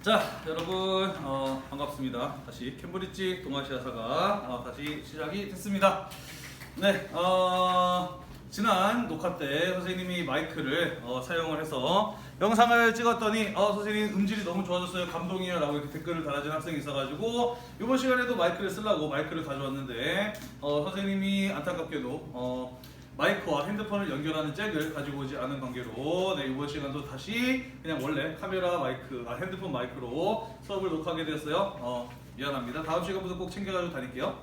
자, 여러분 반갑습니다. 다시 캠브리지 동아시아사가 다시 시작이 됐습니다. 네, 지난 녹화 때 선생님이 마이크를 사용을 해서 영상을 찍었더니 선생님 음질이 너무 좋아졌어요, 감동이에요 라고 이렇게 댓글을 달아준 학생이 있어가지고 이번 시간에도 마이크를 쓰려고 마이크를 가져왔는데 선생님이 안타깝게도 마이크와 핸드폰을 연결하는 잭을 가지고 오지 않은 관계로 이번 시간도 다시 그냥 원래 카메라 마이크, 핸드폰 마이크로 수업을 녹화하게 되었어요. 미안합니다. 다음 시간부터 꼭 챙겨가지고 다닐게요.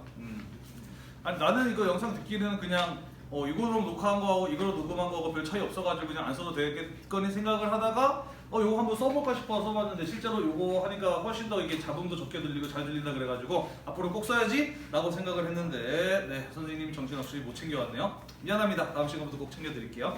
아니, 나는 이거 영상 듣기는 그냥 이거로 녹화한 거하고 이거로 녹음한 거하고 별 차이 없어가지고 그냥 안 써도 되겠거니 생각을 하다가 이거 한번 써볼까 싶어서 써봤는데 실제로 이거 하니까 훨씬 더 이게 잡음도 적게 들리고 잘 들린다 그래가지고 앞으로 꼭 써야지 라고 생각을 했는데 네, 선생님이 정신없이 못 챙겨왔네요. 미안합니다. 다음 시간부터 꼭 챙겨드릴게요.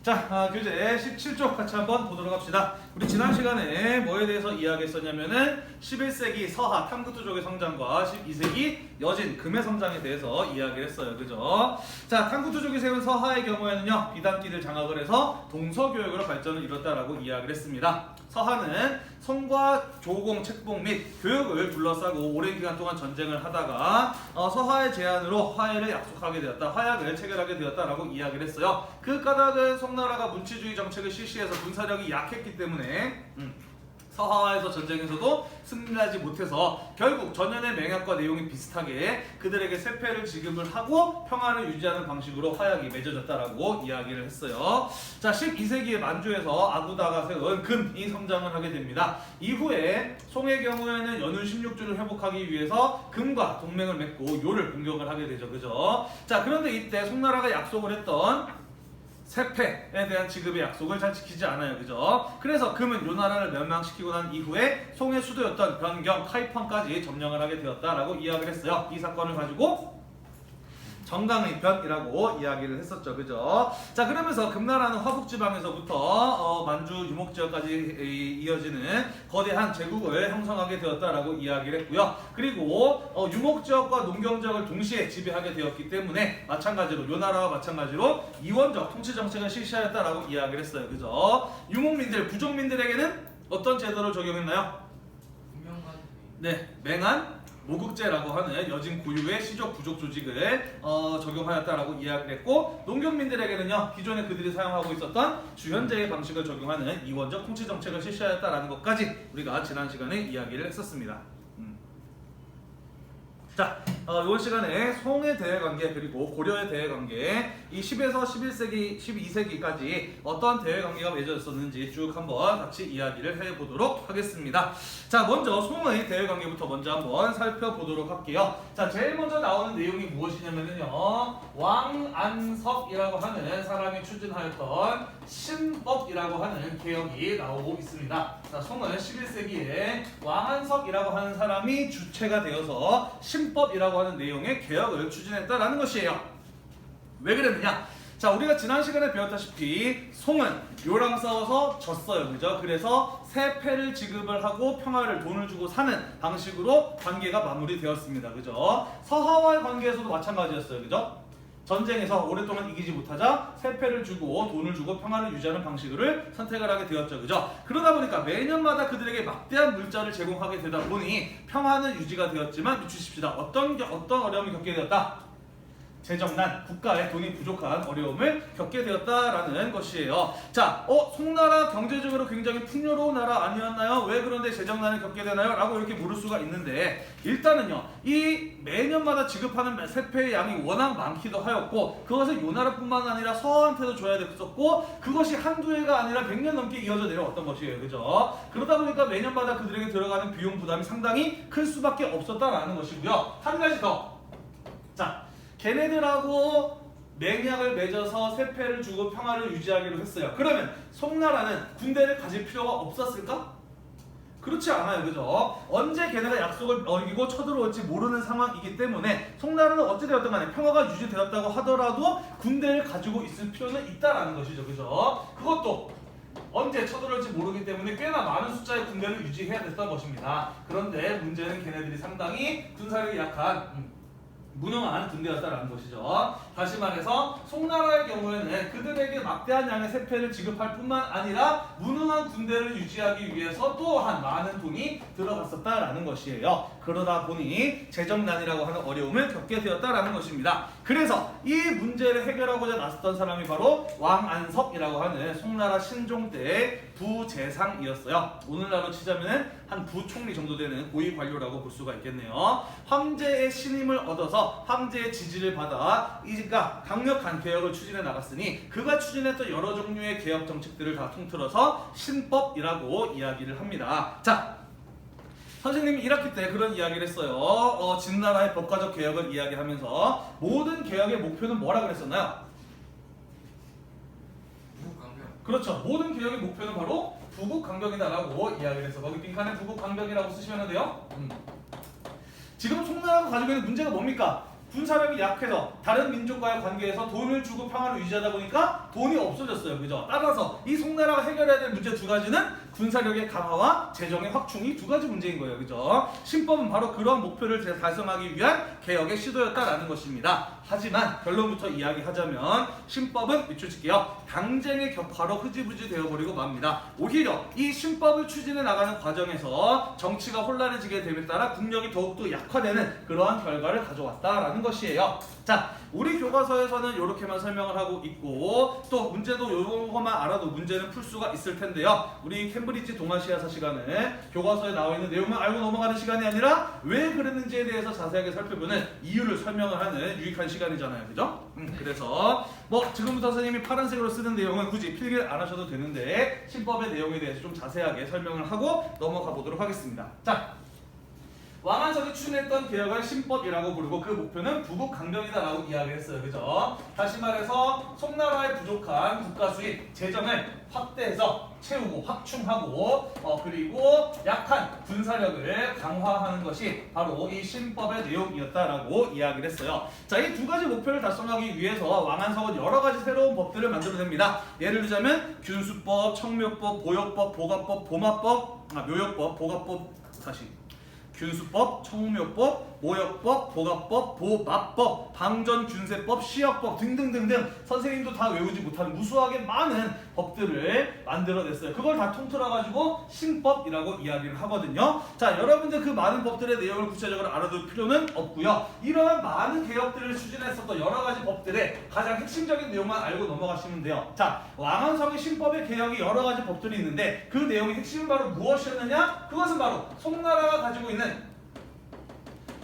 자, 교재 17쪽 같이 한번 보도록 합시다. 우리 지난 시간에 뭐에 대해서 이야기했었냐면은 11세기 서하 탐구투족의 성장과 12세기 여진 금의 성장에 대해서 이야기를 했어요. 그죠? 자, 탐구투족이 세운 서하의 경우에는요, 비단기를 장악을 해서 동서교역으로 발전을 이뤘다라고 이야기를 했습니다. 서하는 성과 조공, 책봉 및 교육을 둘러싸고 오랜 기간 동안 전쟁을 하다가 서하의 제안으로 화해를 약속하게 되었다, 화약을 체결하게 되었다라고 이야기를 했어요. 그 까닭은 송나라가 문치주의 정책을 실시해서 군사력이 약했기 때문에 서하와에서 전쟁에서도 승리하지 못해서 결국 전연의 맹약과 내용이 비슷하게 그들에게 세패를 지급을 하고 평화를 유지하는 방식으로 화약이 맺어졌다라고 이야기를 했어요. 자, 12세기의 만주에서 아구다가 세운 금이 성장을 하게 됩니다. 이후에 송의 경우에는 연운 16주를 회복하기 위해서 금과 동맹을 맺고 요를 공격을 하게 되죠. 그죠? 자, 그런데 이때 송나라가 약속을 했던 세패에 대한 지급의 약속을 잘 지키지 않아요. 그죠? 그래서 금은 요 나라를 멸망시키고 난 이후에 송의 수도였던 변경, 카이펑까지 점령을 하게 되었다라고 이야기를 했어요. 이 사건을 가지고 정강의 변이라고 이야기를 했었죠. 그죠? 자, 그러면서 금나라는 화북지방에서부터 만주 유목지역까지 이어지는 거대한 제국을 형성하게 되었다라고 이야기를 했고요. 그리고 유목지역과 농경지역을 동시에 지배하게 되었기 때문에 마찬가지로 요 나라와 마찬가지로 이원적 통치정책을 실시하였다라고 이야기를 했어요. 그죠? 유목민들, 부족민들에게는 어떤 제도를 적용했나요? 네, 맹한 모국제라고 하는 여진 고유의 시족 부족 조직을 적용하였다라고 이야기를 했고, 농경민들에게는요, 기존에 그들이 사용하고 있었던 주현제의 방식을 적용하는 이원적 통치 정책을 실시하였다라는 것까지 우리가 지난 시간에 이야기를 했었습니다. 자, 이번 시간에 송의 대외관계 그리고 고려의 대외관계, 이 10에서 11세기, 12세기까지 어떤 대외관계가 맺어졌었는지 쭉 한번 같이 이야기를 해보도록 하겠습니다. 자, 먼저 송의 대외관계부터 먼저 한번 살펴보도록 할게요. 자, 제일 먼저 나오는 내용이 무엇이냐면요, 왕안석이라고 하는 사람이 추진하였던 신법이라고 하는 개혁이 나오고 있습니다. 자, 송은 11세기에 왕안석이라고 하는 사람이 주체가 되어서 신법이라고 하는 내용의 개혁을 추진했다라는 것이에요. 왜 그랬느냐? 자, 우리가 지난 시간에 배웠다시피 송은 요랑 싸워서 졌어요. 그죠? 그래서 세패를 지급을 하고 평화를 돈을 주고 사는 방식으로 관계가 마무리되었습니다. 그죠? 서하와의 관계에서도 마찬가지였어요. 그죠? 전쟁에서 오랫동안 이기지 못하자 세패를 주고 돈을 주고 평화를 유지하는 방식을 선택을 하게 되었죠. 그죠? 그러다 보니까 매년마다 그들에게 막대한 물자를 제공하게 되다 보니 평화는 유지가 되었지만 주십시다. 어떤 어려움을 겪게 되었다? 재정난, 국가의 돈이 부족한 어려움을 겪게 되었다라는 것이에요. 자, 송나라 경제적으로 굉장히 풍요로운 나라 아니었나요? 왜 그런데 재정난을 겪게 되나요? 라고 이렇게 물을 수가 있는데, 일단은요, 이 매년마다 지급하는 세패의 양이 워낙 많기도 하였고, 그것을 요 나라뿐만 아니라 서한테도 줘야 됐었고, 그것이 한두 해가 아니라 100년 넘게 이어져 내려왔던 것이에요. 그죠? 그러다 보니까 매년마다 그들에게 들어가는 비용 부담이 상당히 클 수밖에 없었다라는 것이고요. 한 가지 더. 자, 걔네들하고 맹약을 맺어서 세패를 주고 평화를 유지하기로 했어요. 그러면 송나라는 군대를 가질 필요가 없었을까? 그렇지 않아요. 그죠? 언제 걔네가 약속을 어기고 쳐들어올지 모르는 상황이기 때문에 송나라는 어찌되었든 간에 평화가 유지되었다고 하더라도 군대를 가지고 있을 필요는 있다라는 것이죠. 그죠? 그것도 언제 쳐들어올지 모르기 때문에 꽤나 많은 숫자의 군대를 유지해야 됐던 것입니다. 그런데 문제는 걔네들이 상당히 군사력이 약한 무능한 군대였다라는 것이죠. 다시 말해서 송나라의 경우에는 그들에게 막대한 양의 세패를 지급할 뿐만 아니라 무능한 군대를 유지하기 위해서 또한 많은 돈이 들어갔었다라는 것이에요. 그러다 보니 재정난이라고 하는 어려움을 겪게 되었다라는 것입니다. 그래서 이 문제를 해결하고자 나섰던 사람이 바로 왕안석이라고 하는 송나라 신종 때의 부재상이었어요. 오늘날로 치자면 한 부총리 정도 되는 고위 관료라고 볼 수가 있겠네요. 황제의 신임을 얻어서 황제의 지지를 받아 이가 강력한 개혁을 추진해 나갔으니 그가 추진했던 여러 종류의 개혁 정책들을 다 통틀어서 신법이라고 이야기를 합니다. 자, 선생님이 1학기 때 그런 이야기를 했어요. 진나라의 법과적 개혁을 이야기하면서 모든 개혁의 목표는 뭐라 그랬었나요? 부국강병. 그렇죠. 모든 개혁의 목표는 바로 부국강병이다라고 이야기를 해서 거기 빈칸에 부국강병이라고 쓰시면 돼요. 지금 송나라가 가지고 있는 문제가 뭡니까? 군사력이 약해서 다른 민족과의 관계에서 돈을 주고 평화를 유지하다 보니까 돈이 없어졌어요. 그죠? 따라서 이 송나라가 해결해야 될 문제 두 가지는 군사력의 강화와 재정의 확충이 두 가지 문제인 거예요. 그죠? 신법은 바로 그러한 목표를 달성하기 위한 개혁의 시도였다라는 것입니다. 하지만 결론부터 이야기하자면 신법은 밑줄 칠게요. 당쟁의 격화로 흐지부지 되어버리고 맙니다. 오히려 이 신법을 추진해 나가는 과정에서 정치가 혼란해지게 됨에 따라 국력이 더욱더 약화되는 그러한 결과를 가져왔다라는 것이에요. 자, 우리 교과서에서는 이렇게만 설명을 하고 있고 또 문제도 이것만 알아도 문제는 풀 수가 있을 텐데요. 우리 캠브리지 동아시아사 시간에 교과서에 나와 있는 내용만 알고 넘어가는 시간이 아니라 왜 그랬는지에 대해서 자세하게 살펴보는 이유를 설명을 하는 유익한 시간이잖아요. 그죠? 그래서 뭐 지금부터 선생님이 파란색으로 쓰는 내용은 굳이 필기를 안 하셔도 되는데 신법의 내용에 대해서 좀 자세하게 설명을 하고 넘어가 보도록 하겠습니다. 자, 왕안석이 추진했던 개혁을 신법이라고 부르고 그 목표는 부국강병이다라고 이야기했어요. 그죠? 다시 말해서 송나라의 부족한 국가 수입, 재정을 확대해서 채우고 확충하고 그리고 약한 군사력을 강화하는 것이 바로 이 신법의 내용이었다라고 이야기를 했어요. 자, 이 두 가지 목표를 달성하기 위해서 왕안석은 여러 가지 새로운 법들을 만들어냅니다. 예를 들자면 균수법, 청묘법, 보역법, 보갑법, 보마법, 묘역법, 보갑법, 다시 균수법, 청묘법, 모역법, 보갑법, 보마법, 방전균세법, 시역법 등등등등 선생님도 다 외우지 못하는 무수하게 많은 법들을 만들어냈어요. 그걸 다 통틀어가지고 신법이라고 이야기를 하거든요. 자, 여러분들 그 많은 법들의 내용을 구체적으로 알아둘 필요는 없고요. 이러한 많은 개혁들을 추진했었던 여러 가지 법들의 가장 핵심적인 내용만 알고 넘어가시면 돼요. 자, 왕안석의 신법의 개혁이 여러 가지 법들이 있는데 그 내용의 핵심은 바로 무엇이었느냐? 그것은 바로 송나라가 가지고 있는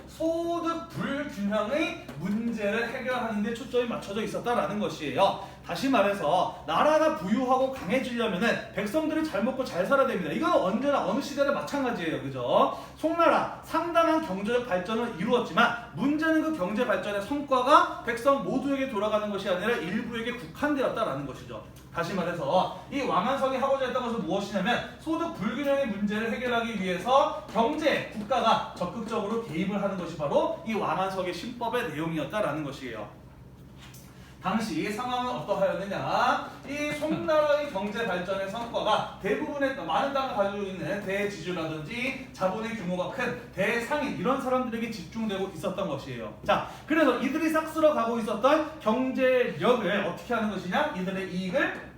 소득 불균형의 문제를 해결하는 데 초점이 맞춰져 있었다라는 것이에요. 다시 말해서 나라가 부유하고 강해지려면 백성들이 잘 먹고 잘 살아야 됩니다. 이건 언제나 어느 시대나 마찬가지예요. 그죠? 송나라 상당한 경제적 발전을 이루었지만 문제는 그 경제 발전의 성과가 백성 모두에게 돌아가는 것이 아니라 일부에게 국한되었다라는 것이죠. 다시 말해서 이 왕안석이 하고자 했던 것은 무엇이냐면 소득 불균형의 문제를 해결하기 위해서 경제, 국가가 적극적으로 개입을 하는 것이 바로 이 왕안석의 신법의 내용이었다라는 것이에요. 당시 상황은 어떠하였느냐? 이 송나라의 경제 발전의 성과가 대부분의 많은 땅을 가지고 있는 대지주라든지 자본의 규모가 큰 대상인 이런 사람들에게 집중되고 있었던 것이에요. 자, 그래서 이들이 싹 쓸어가고 있었던 경제력을 어떻게 하는 것이냐? 이들의 이익을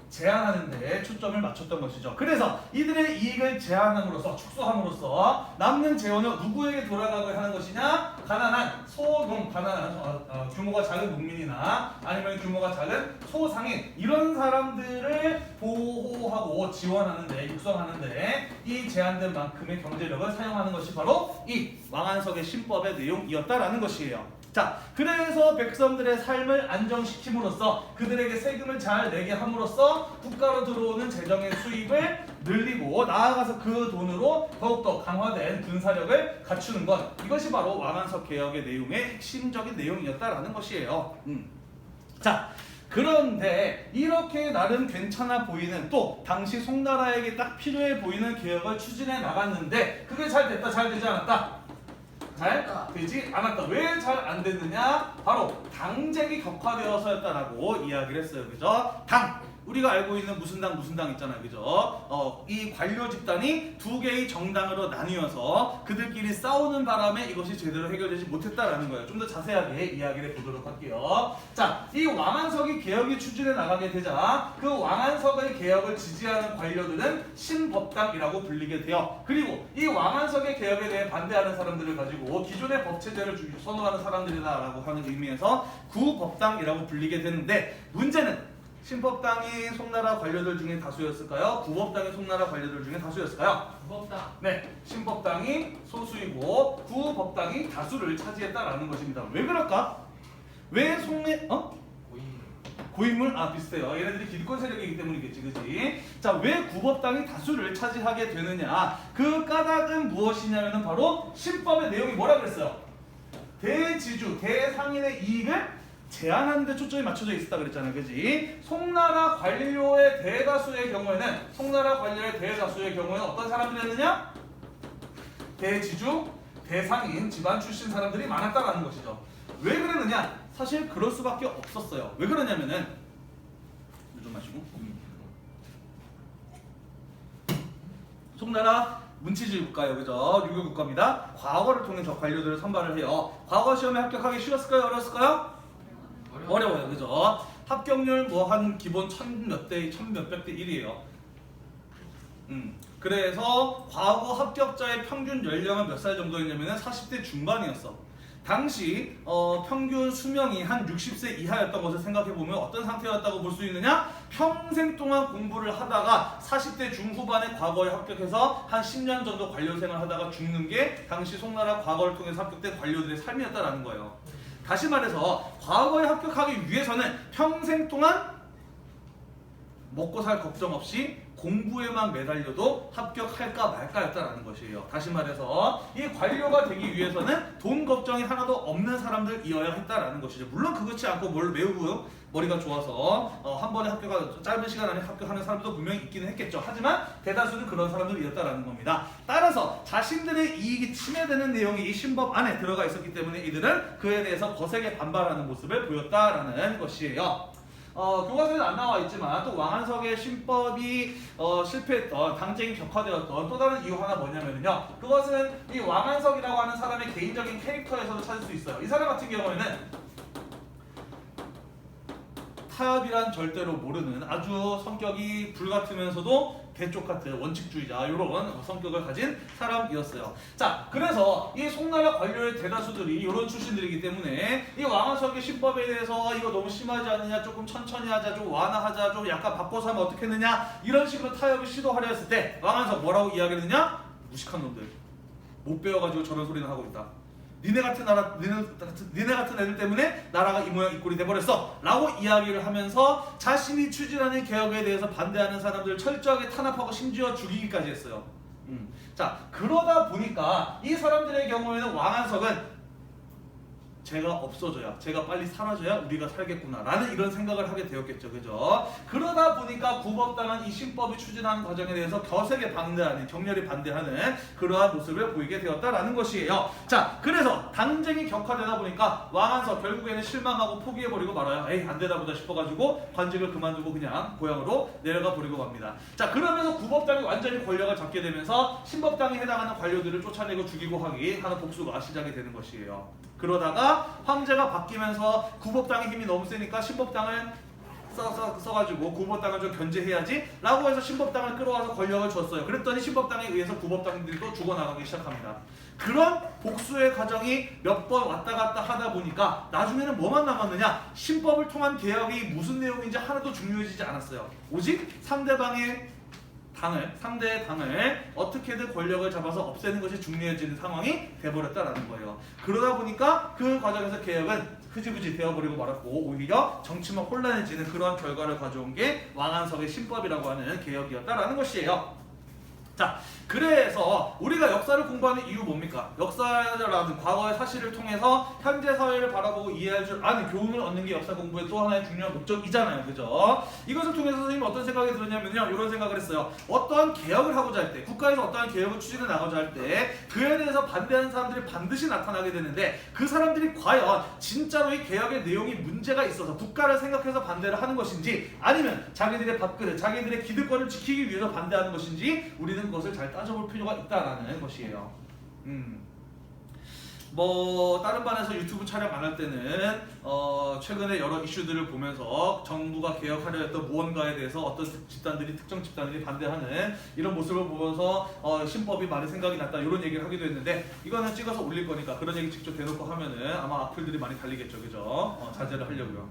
제한하는 데 초점을 맞췄던 것이죠. 그래서 이들의 이익을 제한함으로써 축소함으로써 남는 재원은 누구에게 돌아가게 하는 것이냐? 가난한 소농, 가난한 규모가 작은 농민이나 아니면 규모가 작은 소상인 이런 사람들을 보호하고 지원하는데 육성하는데 이 제한된 만큼의 경제력을 사용하는 것이 바로 이 왕안석의 신법의 내용이었다라는 것이에요. 자, 그래서 백성들의 삶을 안정시킴으로써 그들에게 세금을 잘 내게 함으로써 국가로 들어오는 재정의 수입을 늘리고 나아가서 그 돈으로 더욱더 강화된 군사력을 갖추는 것, 이것이 바로 왕안석 개혁의 내용의 핵심적인 내용이었다라는 것이에요. 자, 그런데 이렇게 나름 괜찮아 보이는 또 당시 송나라에게 딱 필요해 보이는 개혁을 추진해 나갔는데 그게 잘 됐다, 잘 되지 않았다? 잘 되지 않았다. 왜 잘 안 됐느냐? 바로 당쟁이 격화되어서였다라고 이야기를 했어요. 그죠? 당, 우리가 알고 있는 무슨 당 있잖아요, 그죠? 이 관료 집단이 두 개의 정당으로 나뉘어서 그들끼리 싸우는 바람에 이것이 제대로 해결되지 못했다라는 거예요. 좀 더 자세하게 이야기를 해보도록 할게요. 자, 이 왕안석이 개혁이 추진해 나가게 되자 그 왕안석의 개혁을 지지하는 관료들은 신법당이라고 불리게 돼요. 그리고 이 왕안석의 개혁에 대해 반대하는 사람들을 가지고 기존의 법체제를 선호하는 사람들이다라고 하는 의미에서 구법당이라고 불리게 되는데, 문제는 신법당이 송나라 관료들 중에 다수였을까요? 구법당이 송나라 관료들 중에 다수였을까요? 구법당. 네, 신법당이 소수이고 구법당이 다수를 차지했다라는 것입니다. 왜 그럴까? 왜 고인물? 비슷해요. 얘네들이 기득권 세력이기 때문이겠지, 그치? 자, 왜 구법당이 다수를 차지하게 되느냐? 그 까닭은 무엇이냐면은 바로 신법의 내용이 뭐라 그랬어요? 대지주, 대상인의 이익을 제한하는 데 초점이 맞춰져 있었다 그랬잖아요, 그지? 송나라 관료의 대다수의 경우에는 어떤 사람들이었느냐? 대지주, 대상인, 집안 출신 사람들이 많았다라는 것이죠. 왜 그러느냐? 사실 그럴 수밖에 없었어요. 왜 그러냐면은 좀 마시고. 송나라 문치주의 국가예요, 그죠? 유교 국가입니다. 과거를 통해서 관료들을 선발을 해요. 과거 시험에 합격하기 쉬웠을까요, 어려웠을까요? 어려워요, 그죠? 합격률 뭐 한 기본 천몇백 대 1이에요. 그래서 과거 합격자의 평균 연령은 몇 살 정도였냐면 40대 중반이었어. 당시 평균 수명이 한 60세 이하였던 것을 생각해보면 어떤 상태였다고 볼 수 있느냐? 평생 동안 공부를 하다가 40대 중후반에 과거에 합격해서 한 10년 정도 관료생활 하다가 죽는 게 당시 송나라 과거를 통해서 합격된 관료들의 삶이었다라는 거예요. 다시 말해서 과거에 합격하기 위해서는 평생 동안 먹고 살 걱정 없이 공부에만 매달려도 합격할까 말까였다라는 것이에요. 다시 말해서 이 관료가 되기 위해서는 돈 걱정이 하나도 없는 사람들이어야 했다라는 것이죠. 물론 그렇지 않고 뭘 외우고 머리가 좋아서 한 번에 짧은 시간 안에 합격하는 사람도 분명히 있기는 했겠죠. 하지만 대다수는 그런 사람들이었다라는 겁니다. 따라서 자신들의 이익이 침해되는 내용이 이 신법 안에 들어가 있었기 때문에 이들은 그에 대해서 거세게 반발하는 모습을 보였다라는 것이에요. 교과서에는 안 나와 있지만 또 왕안석의 신법이 실패했던, 당쟁이 격화되었던 또 다른 이유 하나 뭐냐면요, 그것은 이 왕안석이라고 하는 사람의 개인적인 캐릭터에서도 찾을 수 있어요. 이 사람 같은 경우에는 타협이란 절대로 모르는 아주 성격이 불같으면서도 대쪽 같은 원칙주의자 이런 성격을 가진 사람이었어요. 자, 그래서 이 송나라 관료의 대다수들이 이런 출신들이기 때문에 이 왕안석의 신법에 대해서 이거 너무 심하지 않느냐, 조금 천천히 하자, 좀 완화하자, 좀 약간 바꿔서 하면 어떻겠느냐, 이런 식으로 타협을 시도하려 했을 때 왕안석 뭐라고 이야기했느냐? 무식한 놈들, 못 배워가지고 저런 소리는 하고 있다. 니네 같은 애들 때문에 나라가 이 모양 이 꼴이 돼버렸어 라고 이야기를 하면서 자신이 추진하는 개혁에 대해서 반대하는 사람들을 철저하게 탄압하고 심지어 죽이기까지 했어요. 자, 그러다 보니까 이 사람들의 경우에는 왕안석은 제가 없어져야, 제가 빨리 사라져야 우리가 살겠구나 라는 이런 생각을 하게 되었겠죠, 그죠? 그러다 보니까 구법당은 이 신법이 추진하는 과정에 대해서 거세게 반대하는, 격렬히 반대하는 그러한 모습을 보이게 되었다라는 것이에요. 자, 그래서 당쟁이 격화되다 보니까 왕안석 결국에는 실망하고 포기해버리고 말아요. 에이, 안 되다 보다 싶어가지고 관직을 그만두고 그냥 고향으로 내려가 버리고 맙니다. 자, 그러면서 구법당이 완전히 권력을 잡게 되면서 신법당에 해당하는 관료들을 쫓아내고 죽이고 하는 복수가 시작이 되는 것이에요. 그러다가 황제가 바뀌면서 구법당의 힘이 너무 세니까 신법당을 써가지고 구법당을 좀 견제해야지 라고 해서 신법당을 끌어와서 권력을 줬어요. 그랬더니 신법당에 의해서 구법당들도 죽어나가기 시작합니다. 그런 복수의 과정이 몇 번 왔다 갔다 하다 보니까 나중에는 뭐만 남았느냐? 신법을 통한 개혁이 무슨 내용인지 하나도 중요해지지 않았어요. 오직 상대의 당을 어떻게든 권력을 잡아서 없애는 것이 중요해지는 상황이 돼버렸다라는 거예요. 그러다 보니까 그 과정에서 개혁은 흐지부지 되어버리고 말았고 오히려 정치만 혼란해지는 그러한 결과를 가져온 게 왕안석의 신법이라고 하는 개혁이었다라는 것이에요. 자, 그래서 우리가 역사를 공부하는 이유 뭡니까? 역사라는 과거의 사실을 통해서 현재 사회를 바라보고 이해할 줄 아는 교훈을 얻는 게 역사 공부의 또 하나의 중요한 목적이잖아요. 그죠? 이것을 통해서 선생님은 어떤 생각이 들었냐면요. 이런 생각을 했어요. 어떠한 개혁을 하고자 할 때, 국가에서 어떠한 개혁을 추진해 나가고자 할 때 그에 대해서 반대하는 사람들이 반드시 나타나게 되는데 그 사람들이 과연 진짜로 이 개혁의 내용이 문제가 있어서 국가를 생각해서 반대를 하는 것인지 아니면 자기들의 밥그릇, 자기들의 기득권을 지키기 위해서 반대하는 것인지 우리는 그것을 잘 따져볼 필요가 있다라는 것이에요. 뭐 다른 반에서 유튜브 촬영 안 할 때는 최근에 여러 이슈들을 보면서 정부가 개혁하려 했던 무언가에 대해서 어떤 집단들이 특정 집단들이 반대하는 이런 모습을 보면서 신법이 많이 생각이 났다 이런 얘기를 하기도 했는데 이거는 찍어서 올릴 거니까 그런 얘기 직접 대놓고 하면은 아마 악플들이 많이 달리겠죠, 그죠? 자제를 하려고요.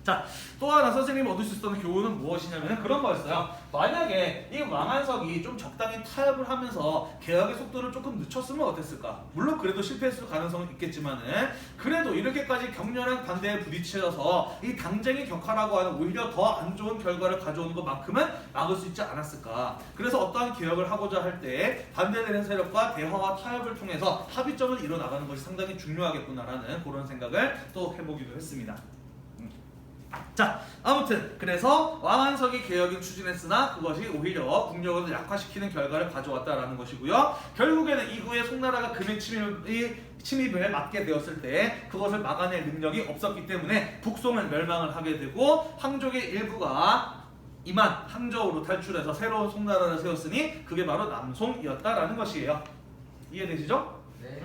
자, 또 하나 선생님이 얻을 수 있었던 교훈은 무엇이냐면 그런 거였어요. 만약에 이 왕한석이 좀 적당히 타협을 하면서 개혁의 속도를 조금 늦췄으면 어땠을까? 물론 그래도 실패했을 가능성은 있겠지만은 그래도 이렇게까지 격렬한 반대에 부딪혀서 이 당쟁이 격화라고 하는 오히려 더 안 좋은 결과를 가져오는 것만큼은 막을 수 있지 않았을까? 그래서 어떠한 개혁을 하고자 할 때 반대되는 세력과 대화와 타협을 통해서 합의점을 이뤄나가는 것이 상당히 중요하겠구나라는 그런 생각을 또 해보기도 했습니다. 자, 아무튼 그래서 왕한석이 개혁을 추진했으나 그것이 오히려 국력을 약화시키는 결과를 가져왔다라는 것이고요. 결국에는 이후에 송나라가 금의 침입을 막게 되었을 때 그것을 막아낼 능력이 없었기 때문에 북송은 멸망을 하게 되고 황족의 일부가 이만 항저우로 탈출해서 새로운 송나라를 세웠으니 그게 바로 남송이었다라는 것이에요. 이해되시죠? 네.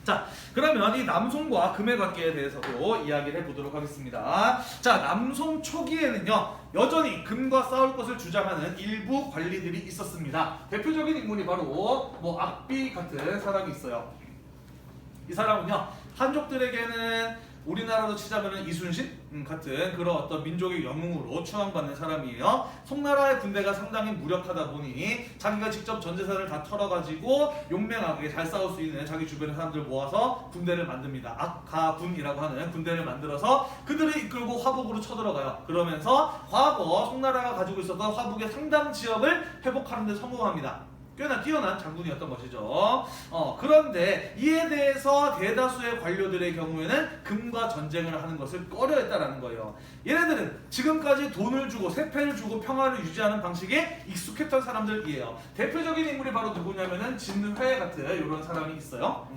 자, 그러면 이 남송과 금의 관계에 대해서도 이야기를 해보도록 하겠습니다. 자, 남송 초기에는요 여전히 금과 싸울 것을 주장하는 일부 관리들이 있었습니다. 대표적인 인물이 바로 뭐 악비 같은 사람이 있어요. 이 사람은요 한족들에게는 우리나라로 치자면 이순신 같은 그런 어떤 민족의 영웅으로 추앙받는 사람이에요. 송나라의 군대가 상당히 무력하다 보니 자기가 직접 전재산을 다 털어가지고 용맹하게 잘 싸울 수 있는 자기 주변의 사람들 모아서 군대를 만듭니다. 악가군이라고 하는 군대를 만들어서 그들을 이끌고 화북으로 쳐들어가요. 그러면서 과거 송나라가 가지고 있었던 화북의 상당 지역을 회복하는 데 성공합니다. 꽤나 뛰어난 장군이었던 것이죠. 그런데 이에 대해서 대다수의 관료들의 경우에는 금과 전쟁을 하는 것을 꺼려했다라는 거예요. 얘네들은 지금까지 돈을 주고 세패를 주고 평화를 유지하는 방식에 익숙했던 사람들이에요. 대표적인 인물이 바로 누구냐면은 진회 같은 이런 사람이 있어요.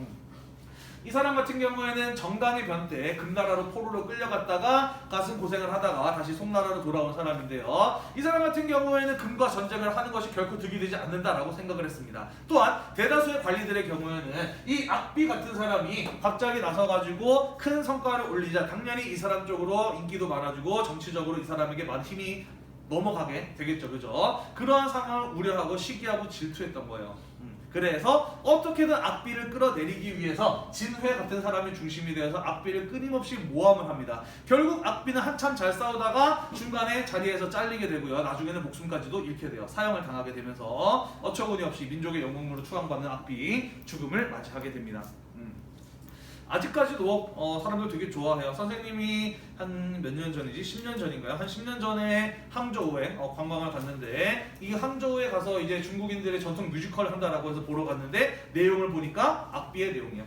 이 사람 같은 경우에는 정당의 변태 금나라로 포로로 끌려갔다가 가슴 고생을 하다가 다시 송나라로 돌아온 사람인데요. 이 사람 같은 경우에는 금과 전쟁을 하는 것이 결코 득이 되지 않는다라고 생각을 했습니다. 또한 대다수의 관리들의 경우에는 이 악비 같은 사람이 갑자기 나서가지고 큰 성과를 올리자 당연히 이 사람 쪽으로 인기도 많아지고 정치적으로 이 사람에게 많은 힘이 넘어가게 되겠죠, 그죠? 그러한 상황을 우려하고 시기하고 질투했던 거예요. 그래서 어떻게든 악비를 끌어내리기 위해서 진회 같은 사람이 중심이 되어서 악비를 끊임없이 모함을 합니다. 결국 악비는 한참 잘 싸우다가 중간에 자리에서 잘리게 되고요. 나중에는 목숨까지도 잃게 돼요. 사형을 당하게 되면서 어처구니 없이 민족의 영웅으로 추앙받는 악비 죽음을 맞이하게 됩니다. 아직까지도 사람들 되게 좋아해요. 선생님이 한 몇 년 전이지? 10년 전인가요? 한 10년 전에 항저우에 관광을 갔는데 이 항저우에 가서 이제 중국인들의 전통 뮤지컬을 한다라고 해서 보러 갔는데 내용을 보니까 악비의 내용이에요.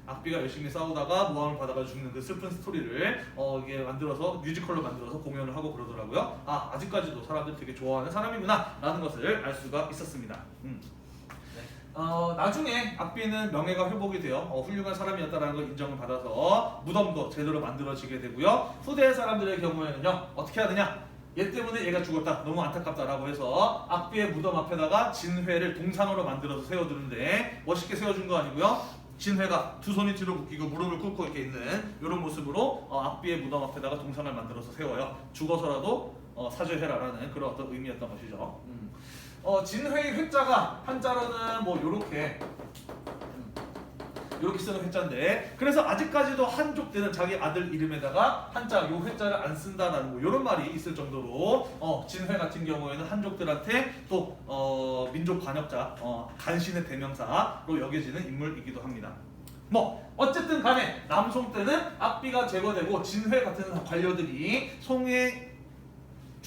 악비가 열심히 싸우다가 모함을 받아가 죽는 그 슬픈 스토리를 이게 만들어서 뮤지컬로 만들어서 공연을 하고 그러더라고요. 아직까지도 사람들이 되게 좋아하는 사람이구나 라는 것을 알 수가 있었습니다. 나중에 악비는 명예가 회복이 되어 훌륭한 사람이었다는 걸 인정을 받아서 무덤도 제대로 만들어지게 되고요. 후대 사람들의 경우에는요 어떻게 하느냐, 얘 때문에 얘가 죽었다, 너무 안타깝다라고 해서 악비의 무덤 앞에다가 진회를 동상으로 만들어서 세워두는데 멋있게 세워준 거 아니고요. 진회가 두 손이 뒤로 묶이고 무릎을 꿇고 이렇게 있는 이런 모습으로 악비의 무덤 앞에다가 동상을 만들어서 세워요. 죽어서라도 사죄해라라는 그런 어떤 의미였던 것이죠. 진회의 회자가 한자로는 뭐 요렇게 쓰는 회자인데, 그래서 아직까지도 한족들은 자기 아들 이름에다가 한자 요 회자를 안 쓴다라는 뭐 요런 말이 있을 정도로 진회 같은 경우에는 한족들한테 또 민족 반역자, 간신의 대명사로 여겨지는 인물이기도 합니다. 뭐 어쨌든 간에 남송 때는 악비가 제거되고 진회 같은 관료들이 송의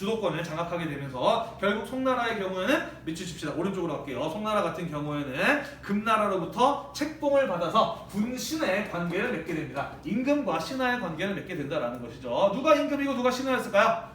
주도권을 장악하게 되면서 결국 송나라의 경우에는 밑줄 칩시다. 오른쪽으로 갈게요. 송나라 같은 경우에는 금나라로부터 책봉을 받아서 군신의 관계를 맺게 됩니다. 임금과 신하의 관계를 맺게 된다라는 것이죠. 누가 임금이고 누가 신하였을까요?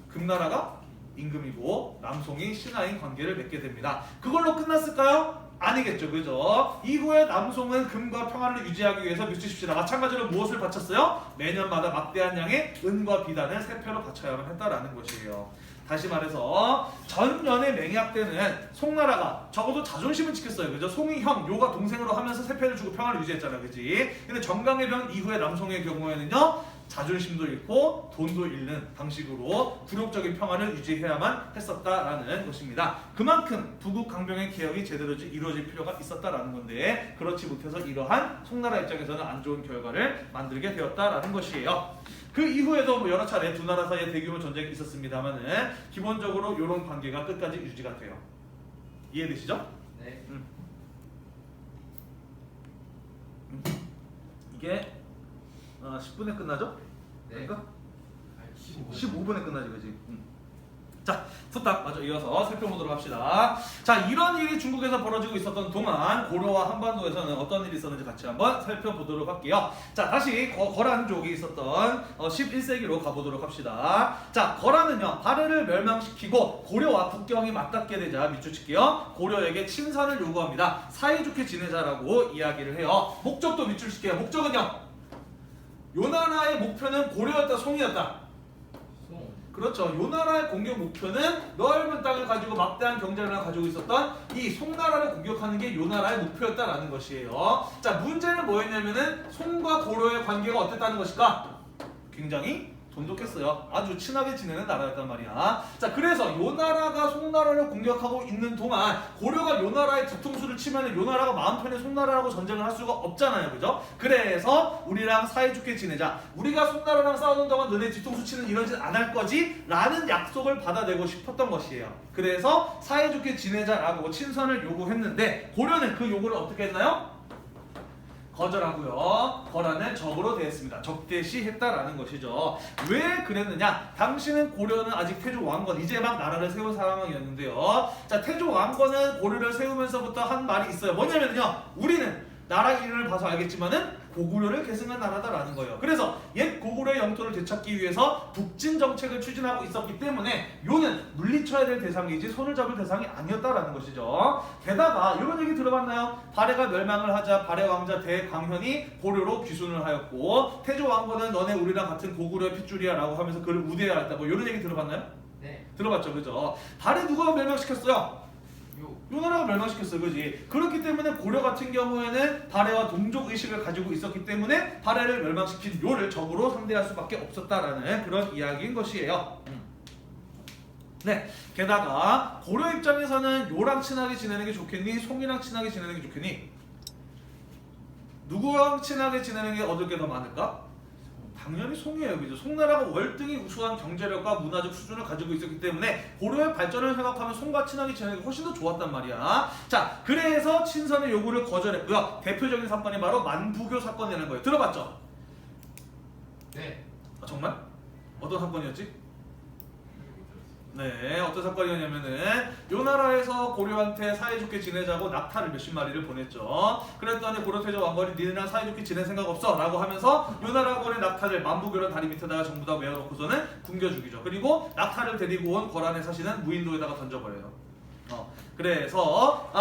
금나라가 임금이고 남송이 신하인 관계를 맺게 됩니다. 그걸로 끝났을까요? 아니겠죠. 그죠? 이후에 남송은 금과 평화를 유지하기 위해서 밑주십시다. 마찬가지로 무엇을 바쳤어요? 매년마다 막대한 양의 은과 비단을 세표로 바쳐야만 했다라는 것이에요. 다시 말해서 전년에 맹약 때는 송나라가 적어도 자존심을 지켰어요. 그죠? 송이 형, 요가 동생으로 하면서 세패를 주고 평화를 유지했잖아. 그지? 근데 정강의 변 이후에 남송의 경우에는요. 자존심도 잃고 돈도 잃는 방식으로 굴욕적인 평화를 유지해야만 했었다라는 것입니다. 그만큼 부국 강병의 개혁이 제대로 이루어질 필요가 있었다라는 건데 그렇지 못해서 이러한 송나라 입장에서는 안 좋은 결과를 만들게 되었다라는 것이에요. 그 이후에도 뭐 여러 차례 두 나라 사이에 대규모 전쟁이 있었습니다만은 기본적으로 이런 관계가 끝까지 유지가 돼요. 이해되시죠? 네. 이게 10분에 끝나죠? 네. 그러니까 15분. 15분에 끝나지, 그지? 자, 후딱 마저 이어서 살펴보도록 합시다. 자, 이런 일이 중국에서 벌어지고 있었던 동안 고려와 한반도에서는 어떤 일이 있었는지 같이 한번 살펴보도록 할게요. 자, 다시 거란족이 있었던 11세기로 가보도록 합시다. 자, 거란은요, 발해를 멸망시키고 고려와 국경이 맞닿게 되자 밑줄 칠게요. 고려에게 친선을 요구합니다. 사이좋게 지내자라고 이야기를 해요. 목적도 밑줄 칠게요. 목적은요, 요 나라의 목표는 고려였다, 송이었다. 그렇죠. 요 나라의 공격 목표는 넓은 땅을 가지고 막대한 경제를 가지고 있었던 이 송나라를 공격하는 게 요 나라의 목표였다라는 것이에요. 자, 문제는 뭐였냐면은 송과 고려의 관계가 어땠다는 것일까? 굉장히 돈독했어요. 아주 친하게 지내는 나라였단 말이야. 자, 그래서 요 나라가 송나라를 공격하고 있는 동안 고려가 요 나라의 뒤통수를 치면은 요 나라가 마음 편히 송나라라고 전쟁을 할 수가 없잖아요. 그죠? 그래서 우리랑 사이좋게 지내자. 우리가 송나라랑 싸우는 동안 너네 뒤통수 치는 이런 짓 안 할 거지? 라는 약속을 받아내고 싶었던 것이에요. 그래서 사이좋게 지내자라고 친선을 요구했는데 고려는 그 요구를 어떻게 했나요? 거절하고요. 거란을 적으로 대했습니다. 적대시했다라는 것이죠. 왜 그랬느냐? 당시는 고려는 아직 태조 왕건, 이제 막 나라를 세운 상황이었는데요. 자, 태조 왕건은 고려를 세우면서부터 한 말이 있어요. 뭐냐면요, 우리는 나라 이름을 봐서 알겠지만은 고구려를 계승한 나라다라는 거예요. 그래서 옛 고구려의 영토를 되찾기 위해서 북진 정책을 추진하고 있었기 때문에 요는 물리쳐야 될 대상이지 손을 잡을 대상이 아니었다라는 것이죠. 게다가 이런 얘기 들어봤나요? 발해가 멸망을 하자 발해 왕자 대광현이 고려로 귀순을 하였고 태조 왕건은 너네 우리랑 같은 고구려의 핏줄이야 라고 하면서 그를 우대하였다. 뭐 이런 얘기 들어봤나요? 네. 들어봤죠, 그죠? 발해 누가 멸망시켰어요? 요 나라가 멸망시켰어요. 그지? 그렇기 때문에 고려 같은 경우에는 발해와 동족 의식을 가지고 있었기 때문에 발해를 멸망시킨 요를 적으로 상대할 수밖에 없었다라는 그런 이야기인 것이에요. 네. 게다가 고려 입장에서는 요랑 친하게 지내는 게 좋겠니? 송이랑 친하게 지내는 게 좋겠니? 누구랑 친하게 지내는 게 얻을 게 더 많을까? 당연히 송이에요. 그죠? 송나라가 월등히 우수한 경제력과 문화적 수준을 가지고 있었기 때문에 고려의 발전을 생각하면 송과 친하게 지내는 게 훨씬 더 좋았단 말이야. 자, 그래서 친선의 요구를 거절했고요. 대표적인 사건이 바로 만부교 사건이라는 거예요. 들어봤죠? 네. 아, 정말? 어떤 사건이었지? 네, 어떤 사건이었냐면은 요 나라에서 고려한테 사이좋게 지내자고 낙타를 몇십 마리를 보냈죠. 그랬더니 고려태조 왕건이 니네랑 사이좋게 지낼 생각 없어 라고 하면서 요 나라군의 낙타를 만부교란 다리 밑에다가 전부 다 메어놓고서는 굶겨 죽이죠. 그리고 낙타를 데리고 온 거란에 사시는 무인도에다가 던져버려요. 그래서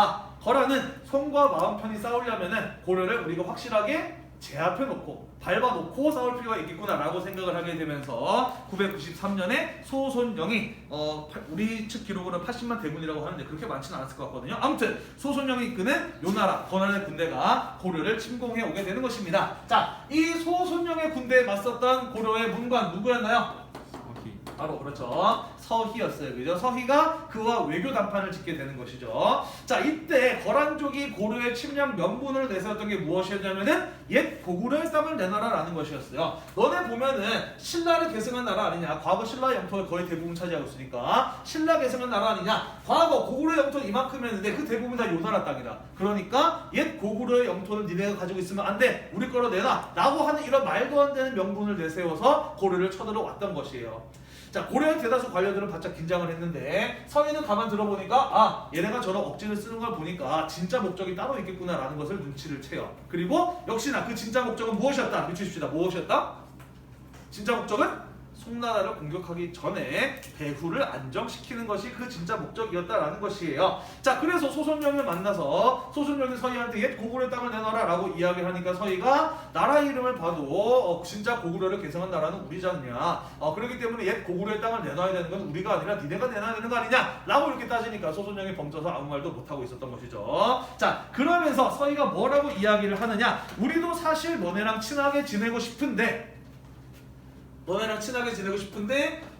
거란은 송과 마음 편히 싸우려면은 고려를 우리가 확실하게 제압해놓고 밟아놓고 싸울 필요가 있겠구나라고 생각을 하게 되면서 993년에 소손영이 우리 측 기록으로는 80만 대군이라고 하는데 그렇게 많지는 않았을 것 같거든요. 아무튼 소손영이 이끄는 요 나라 거란의 군대가 고려를 침공해 오게 되는 것입니다. 자, 이 소손영의 군대에 맞섰던 고려의 문관 누구였나요? 바로 그렇죠. 서희였어요. 그죠? 서희가 그와 외교 담판을 짓게 되는 것이죠. 자, 이때 거란족이 고려의 침략 명분을 내세웠던 게 무엇이었냐면은 옛 고구려의 땀을 내놔라라는 것이었어요. 너네 보면은 신라를 계승한 나라 아니냐? 과거 신라 영토를 거의 대부분 차지하고 있으니까 신라 계승한 나라 아니냐? 과거 고구려 영토는 이만큼이었는데 그 대부분 다 요 나라 땅이다. 그러니까 옛 고구려의 영토는 니네가 가지고 있으면 안 돼. 우리 거로 내놔. 라고 하는 이런 말도 안 되는 명분을 내세워서 고려를 쳐들어 왔던 것이에요. 자, 고려의 대다수 관료들은 바짝 긴장을 했는데 서희는 가만 들어보니까 얘네가 저런 억지를 쓰는 걸 보니까 진짜 목적이 따로 있겠구나라는 것을 눈치를 채요. 그리고 역시나 그 진짜 목적은 무엇이었다? 미치십시다. 무엇이었다? 진짜 목적은 송나라를 공격하기 전에 배후를 안정시키는 것이 그 진짜 목적이었다라는 것이에요. 자, 그래서 소손령을 만나서 소손령이 서희한테 옛 고구려 땅을 내놔라 라고 이야기를 하니까 서희가 나라 이름을 봐도 진짜 고구려를 계승한 나라는 우리잖냐, 그렇기 때문에 옛 고구려의 땅을 내놔야 되는 건 우리가 아니라 니네가 내놔야 되는 거 아니냐 라고 이렇게 따지니까 소손령이 벙쪄서 아무 말도 못하고 있었던 것이죠. 자, 그러면서 서희가 뭐라고 이야기를 하느냐, 우리도 사실 너네랑 친하게 지내고 싶은데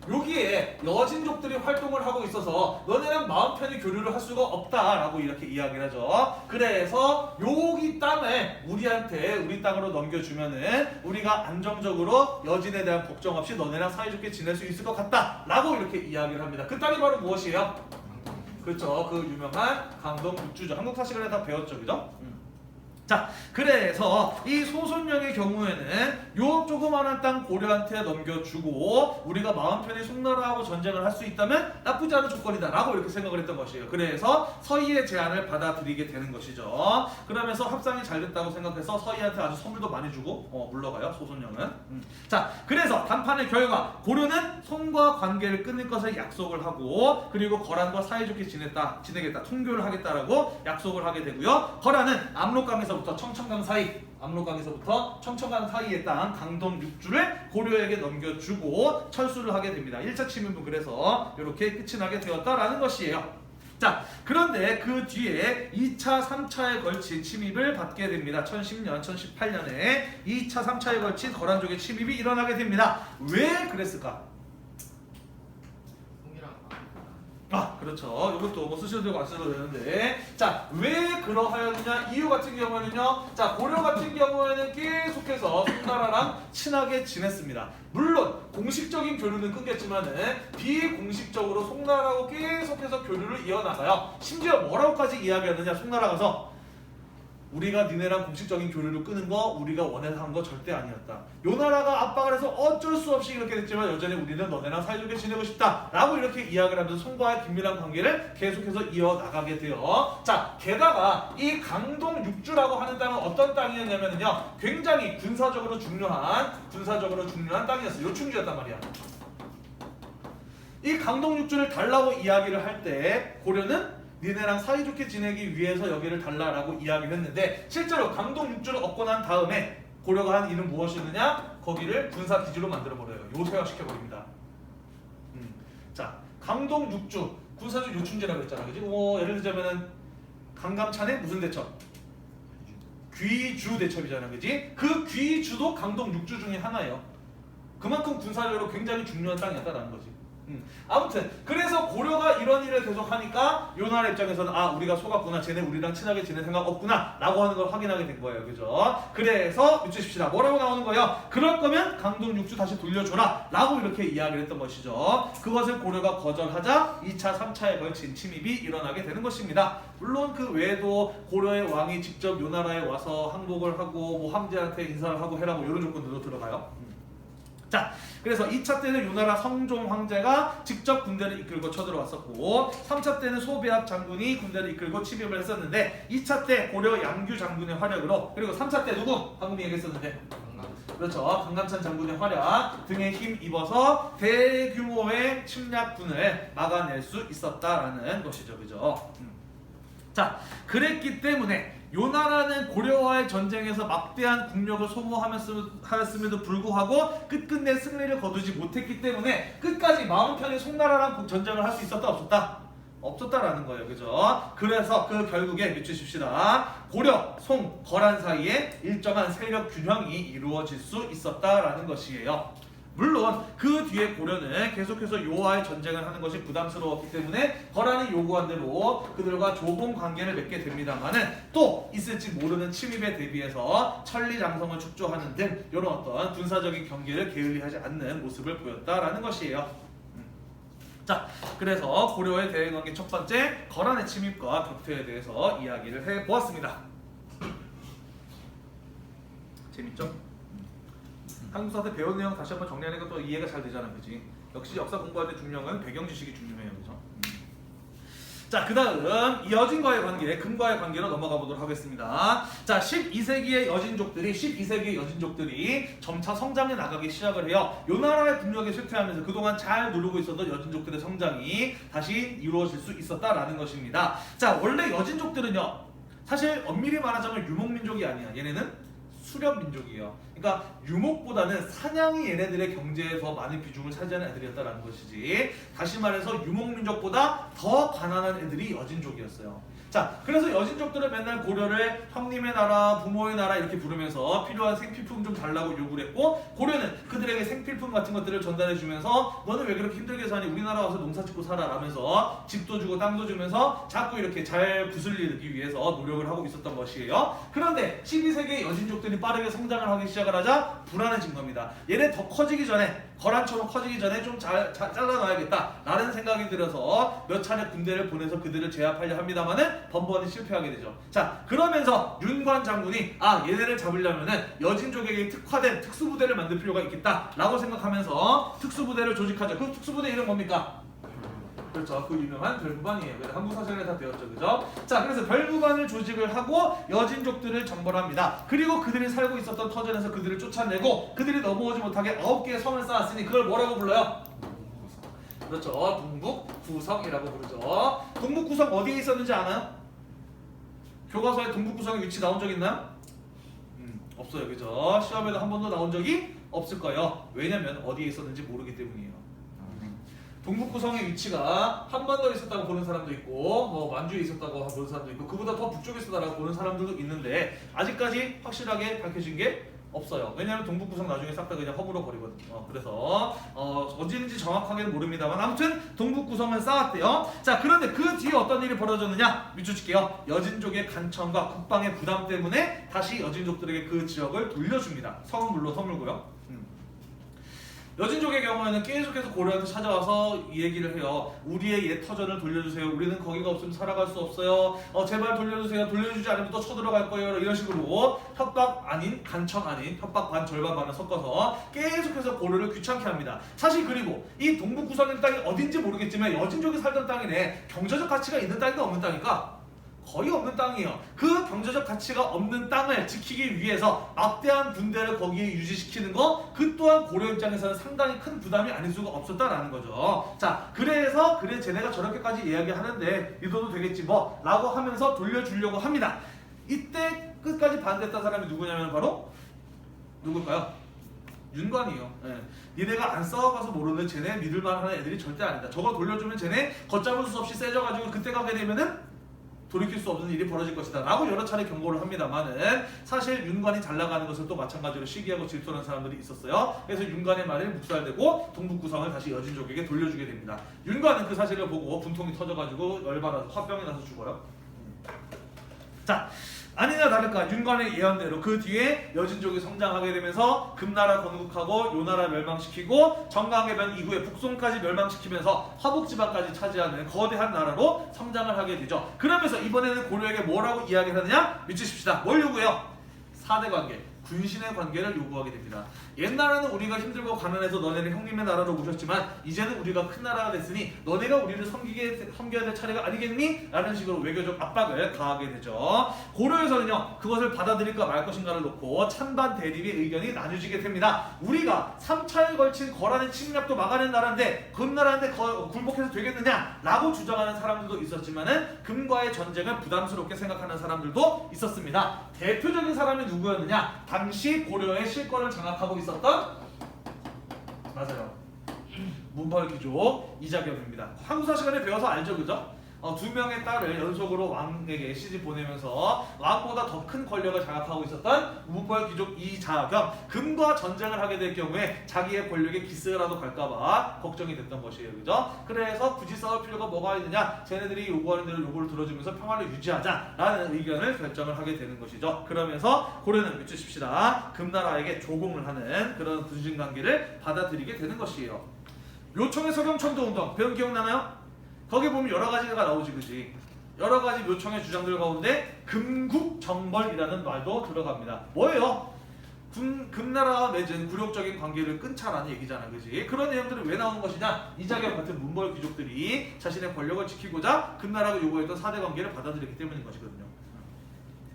여기에 여진족들이 활동을 하고 있어서 너네랑 마음 편히 교류를 할 수가 없다라고 이렇게 이야기를 하죠. 그래서 여기 땅을 우리 땅으로 넘겨주면은 우리가 안정적으로 여진에 대한 걱정 없이 너네랑 사이좋게 지낼 수 있을 것 같다라고 이렇게 이야기를 합니다. 그 땅이 바로 무엇이에요? 그렇죠. 그 유명한 강동 육주죠. 한국 사시간에 다 배웠죠, 그죠? 자, 그래서 이 소손령의 경우에는 요 조그마한 땅 고려한테 넘겨주고 우리가 마음 편히 송나라하고 전쟁을 할 수 있다면 나쁘지 않은 조건이다 라고 이렇게 생각을 했던 것이에요. 그래서 서희의 제안을 받아들이게 되는 것이죠. 그러면서 합상이 잘 됐다고 생각해서 서희한테 아주 선물도 많이 주고 물러가요, 소손령은. 자, 그래서談판의 결과 고려는 송과 관계를 끊을 것을 약속을 하고 그리고 거란과 사이좋게 지내겠다, 통교를 하겠다라고 약속을 하게 되고요. 거란은 압록강에서부터 청천강 사이의 땅 강동 6주를 고려에게 넘겨주고 철수를 하게 됩니다. 1차 침입은 그래서 이렇게 끝이 나게 되었다라는 것이에요. 자, 그런데 그 뒤에 2차, 3차에 걸친 침입을 받게 됩니다. 1010년, 1018년에 2차, 3차에 걸친 거란족의 침입이 일어나게 됩니다. 왜 그랬을까? 그렇죠. 이것도 뭐 쓰셔도 되고 안 쓰셔도 되는데, 자, 왜 그러하였느냐? 이유 같은 경우에는요, 자, 고려 같은 경우에는 계속해서 송나라랑 친하게 지냈습니다. 물론 공식적인 교류는 끊겼지만은 비공식적으로 송나라하고 계속해서 교류를 이어나가요. 심지어 뭐라고까지 이야기하느냐? 송나라 가서 우리가 니네랑 공식적인 교류를 끄는 거 우리가 원해서 한 거 절대 아니었다. 요 나라가 압박을 해서 어쩔 수 없이 이렇게 됐지만 여전히 우리는 너네랑 사이좋게 지내고 싶다 라고 이렇게 이야기를 하면서 송과의 긴밀한 관계를 계속해서 이어나가게 돼요. 자, 게다가 이 강동 6주라고 하는 땅은 어떤 땅이었냐면요, 굉장히 군사적으로 중요한 땅이었어요. 요충지였단 말이야. 이 강동 6주를 달라고 이야기를 할 때 고려는 니네랑 사이좋게 지내기 위해서 여기를 달라라고 이야기를 했는데 실제로 강동 6주를 얻고 난 다음에 고려가 한 일은 무엇이느냐? 거기를 군사기지로 만들어버려요. 요새화시켜버립니다. 자, 강동 6주 군사적 요충지라고 했잖아, 그지? 예를 들자면은 강감찬의 무슨 대첩? 귀주 대첩이잖아, 그지? 그 귀주도 강동 6주 중에 하나예요. 그만큼 군사적으로 굉장히 중요한 땅이었다라는 거지. 아무튼 그래서 고려가 이런 일을 계속 하니까 요 나라 입장에서는 우리가 속았구나, 쟤네 우리랑 친하게 지낼 생각 없구나 라고 하는 걸 확인하게 된 거예요. 그죠? 그래서 유추십시다. 뭐라고 나오는 거예요? 그럴 거면 강동 6주 다시 돌려줘라 라고 이렇게 이야기를 했던 것이죠. 그것을 고려가 거절하자 2차, 3차에 걸친 침입이 일어나게 되는 것입니다. 물론 그 외에도 고려의 왕이 직접 요 나라에 와서 항복을 하고 뭐 황제한테 인사를 하고 해라 뭐 이런 조건들도 들어가요. 자, 그래서 2차 때는 요나라 성종 황제가 직접 군대를 이끌고 쳐들어왔었고 3차 때는 소배합 장군이 군대를 이끌고 침입을 했었는데 2차 때 고려 양규 장군의 활약으로, 그리고 3차 때 누구? 방금 얘기했었는데 그렇죠, 강감찬 장군의 활약 등에 힘입어서 대규모의 침략군을 막아낼 수 있었다라는 것이죠. 그죠? 자, 그랬기 때문에 요 나라는 고려와의 전쟁에서 막대한 국력을 소모하였음에도 불구하고 끝끝내 승리를 거두지 못했기 때문에 끝까지 마음 편히 송나라랑 전쟁을 할 수 있었다 없었다? 없었다라는 거예요. 그죠? 그래서 그 결국에 미치십시다. 고려, 송, 거란 사이에 일정한 세력 균형이 이루어질 수 있었다라는 것이에요. 물론 그 뒤에 고려는 계속해서 요와의 전쟁을 하는 것이 부담스러웠기 때문에 거란이 요구한 대로 그들과 조공 관계를 맺게 됩니다만은 또 있을지 모르는 침입에 대비해서 천리장성을 축조하는 등 이런 어떤 군사적인 경계를 게을리하지 않는 모습을 보였다라는 것이에요. 자, 그래서 고려의 대외관계 첫 번째, 거란의 침입과 격퇴에 대해서 이야기를 해보았습니다. 재밌죠? 한국사때 배운 내용 다시 한번 정리하니까 또 이해가 잘 되잖아, 그지? 역시 역사 공부할 때 중요한 건 배경 지식이 중요해요, 그죠? 자, 그 다음 여진과의 관계, 금과의 관계로 넘어가 보도록 하겠습니다. 자, 12세기의 여진족들이 점차 성장해 나가기 시작을 해요. 요 나라의 국력에 쇠퇴하면서 그동안 잘 누르고 있었던 여진족들의 성장이 다시 이루어질 수 있었다라는 것입니다. 자, 원래 여진족들은요, 사실 엄밀히 말하자면 유목민족이 아니야. 얘네는 수렵민족이에요. 그러니까 유목보다는 사냥이 얘네들의 경제에 더 많은 비중을 차지하는 애들이었다라는 것이지, 다시 말해서 유목민족보다 더 가난한 애들이 여진족이었어요. 자, 그래서 여진족들은 맨날 고려를 형님의 나라, 부모의 나라 이렇게 부르면서 필요한 생필품 좀 달라고 요구를 했고, 고려는 그들에게 생필품 같은 것들을 전달해주면서 너는 왜 그렇게 힘들게 사니? 우리나라 와서 농사 짓고 살아 라면서 집도 주고 땅도 주면서 자꾸 이렇게 잘 구슬리기 위해서 노력을 하고 있었던 것이에요. 그런데 12세기의 여진족들이 빠르게 성장을 하기 시작을 하자 불안해진 겁니다. 얘네 더 커지기 전에, 거란처럼 커지기 전에 좀 잘라놔야겠다 라는 생각이 들어서 몇 차례 군대를 보내서 그들을 제압하려 합니다만은 번번이 실패하게 되죠. 자, 그러면서 윤관 장군이 얘네를 잡으려면은 여진족에게 특화된 특수부대를 만들 필요가 있겠다 라고 생각하면서 특수부대를 조직하죠. 그 특수부대 이름 뭡니까? 그렇죠. 그 유명한 별부반이에요. 한국 사전에 다 배웠죠, 그죠? 자, 그래서 별부반을 조직을 하고 여진족들을 정벌합니다. 그리고 그들이 살고 있었던 터전에서 그들을 쫓아내고 그들이 넘어오지 못하게 9개의 성을 쌓았으니 그걸 뭐라고 불러요? 그렇죠. 동북구성이라고 부르죠. 동북구성 어디에 있었는지 아나요? 교과서에 동북구성의 위치 나온 적 있나요? 없어요, 그죠? 시험에도 한 번도 나온 적이 없을 거예요. 왜냐면 어디에 있었는지 모르기 때문이에요. 동북구성의 위치가 한반도에 있었다고 보는 사람도 있고, 뭐 만주에 있었다고 보는 사람도 있고, 그보다 더 북쪽에 있었다고 보는 사람들도 있는데 아직까지 확실하게 밝혀진 게 없어요. 왜냐하면 동북구성 나중에 싹 다 그냥 허물어 버리거든요. 그래서 어디인지 정확하게는 모릅니다만 아무튼 동북구성을 쌓았대요. 자, 그런데 그 뒤에 어떤 일이 벌어졌느냐? 밑줄칠게요. 여진족의 간청과 국방의 부담 때문에 다시 여진족들에게 그 지역을 돌려줍니다. 성은 물론 서물고요. 여진족의 경우에는 계속해서 고려한테 찾아와서 이 얘기를 해요. 우리의 옛 터전을 돌려주세요. 우리는 거기가 없으면 살아갈 수 없어요. 제발 돌려주세요. 돌려주지 않으면 또 쳐들어갈 거예요. 이런 식으로 협박 아닌 간청 아닌 협박 반 절반 반을 섞어서 계속해서 고려를 귀찮게 합니다. 사실 그리고 이 동북구성의 땅이 어딘지 모르겠지만 여진족이 살던 땅이네. 경제적 가치가 있는 땅인가 없는 땅인가? 거의 없는 땅이에요. 그 경제적 가치가 없는 땅을 지키기 위해서 막대한 군대를 거기에 유지시키는 거, 그 또한 고려 입장에서는 상당히 큰 부담이 아닐 수가 없었다라는 거죠. 자, 그래서 그래 쟤네가 저렇게까지 이야기하는데 믿어도 되겠지 뭐 라고 하면서 돌려주려고 합니다. 이때 끝까지 반대했던 사람이 누구냐면 바로 누굴까요? 윤관이요. 니네가 안 싸워봐서 모르는 쟤네 믿을만한 애들이 절대 아니다. 저거 돌려주면 쟤네 걷잡을 수 없이 세져가지고 그때 가게 되면은 돌이킬 수 없는 일이 벌어질 것이다 라고 여러 차례 경고를 합니다만은 사실 윤관이 잘 나가는 것을 또 마찬가지로 시기하고 질투하는 사람들이 있었어요. 그래서 윤관의 말이 묵살되고 동북구성을 다시 여진족에게 돌려주게 됩니다. 윤관은 그 사실을 보고 분통이 터져가지고 열받아서 화병이 나서 죽어요. 자, 아니나 다를까 윤관의 예언대로 그 뒤에 여진족이 성장하게 되면서 금나라 건국하고 요나라 멸망시키고 정강해변 이후에 북송까지 멸망시키면서 화북지방까지 차지하는 거대한 나라로 성장을 하게 되죠. 그러면서 이번에는 고려에게 뭐라고 이야기하느냐? 믿으십시다. 뭘 요구해요? 4대 관계, 군신의 관계를 요구하게 됩니다. 옛날에는 우리가 힘들고 가난해서 너네는 형님의 나라로 모셨지만 이제는 우리가 큰 나라가 됐으니 너네가 우리를 섬겨야 될 차례가 아니겠니? 라는 식으로 외교적 압박을 가하게 되죠. 고려에서는요, 그것을 받아들일까 말 것인가를 놓고 찬반 대립의 의견이 나뉘어지게 됩니다. 우리가 3차에 걸친 거란의 침략도 막아낸 나라인데 금나라인데 굴복해서 되겠느냐? 라고 주장하는 사람들도 있었지만은 금과의 전쟁을 부담스럽게 생각하는 사람들도 있었습니다. 대표적인 사람이 누구였느냐? 당시 고려의 실권을 장악하고 있었던, 맞아요, 문벌귀족 이자겸입니다. 한국사 시간에 배워서 알죠, 그죠? 2명의 딸을 연속으로 왕에게 시집 보내면서 왕보다 더 큰 권력을 장악하고 있었던 문벌귀족 이자겸, 금과 전쟁을 하게 될 경우에 자기의 권력에 기스라도 갈까봐 걱정이 됐던 것이에요, 그죠? 그래서 굳이 싸울 필요가 뭐가 있느냐? 쟤네들이 요구하는 대로 요구를 들어주면서 평화를 유지하자라는 의견을 결정을 하게 되는 것이죠. 그러면서 고려는 믿으십시다, 금나라에게 조공을 하는 그런 군신관계를 받아들이게 되는 것이에요. 묘청의 서경천도 운동 배운 기억나나요? 거기 보면 여러 가지가 나오지, 그지? 여러 가지 묘청의 주장들 가운데 금국정벌이라는 말도 들어갑니다. 뭐예요? 금나라와 맺은 굴욕적인 관계를 끊자라는 얘기잖아, 그지? 그런 내용들은 왜 나오는 것이냐? 이자겸 같은 문벌 귀족들이 자신의 권력을 지키고자 금나라가 요구했던 4대 관계를 받아들였기 때문인 것이거든요.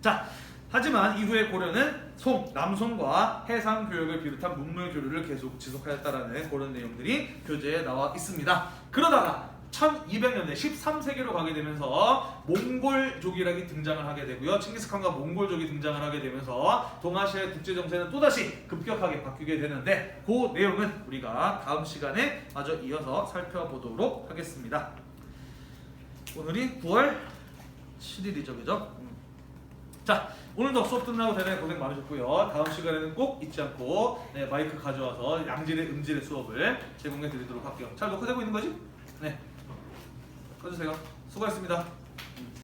자, 하지만 이후에 고려는 남송과 해상 교역을 비롯한 문물 교류를 계속 지속하였다라는 그런 내용들이 교재에 나와 있습니다. 그러다가 1200년대 13세기로 가게 되면서 몽골족이라기 등장을 하게 되고요. 칭기스칸과 몽골족이 등장을 하게 되면서 동아시아의 국제 정세는 또다시 급격하게 바뀌게 되는데 그 내용은 우리가 다음 시간에 마저 이어서 살펴보도록 하겠습니다. 오늘이 9월 7일이죠, 그죠? 자, 오늘도 수업 끝나고 대단히 고생 많으셨고요. 다음 시간에는 꼭 잊지 않고 마이크 가져와서 양질의 음질의 수업을 제공해 드리도록 할게요. 잘 녹화되고 있는 거지? 네. 꺼주세요. 수고하셨습니다.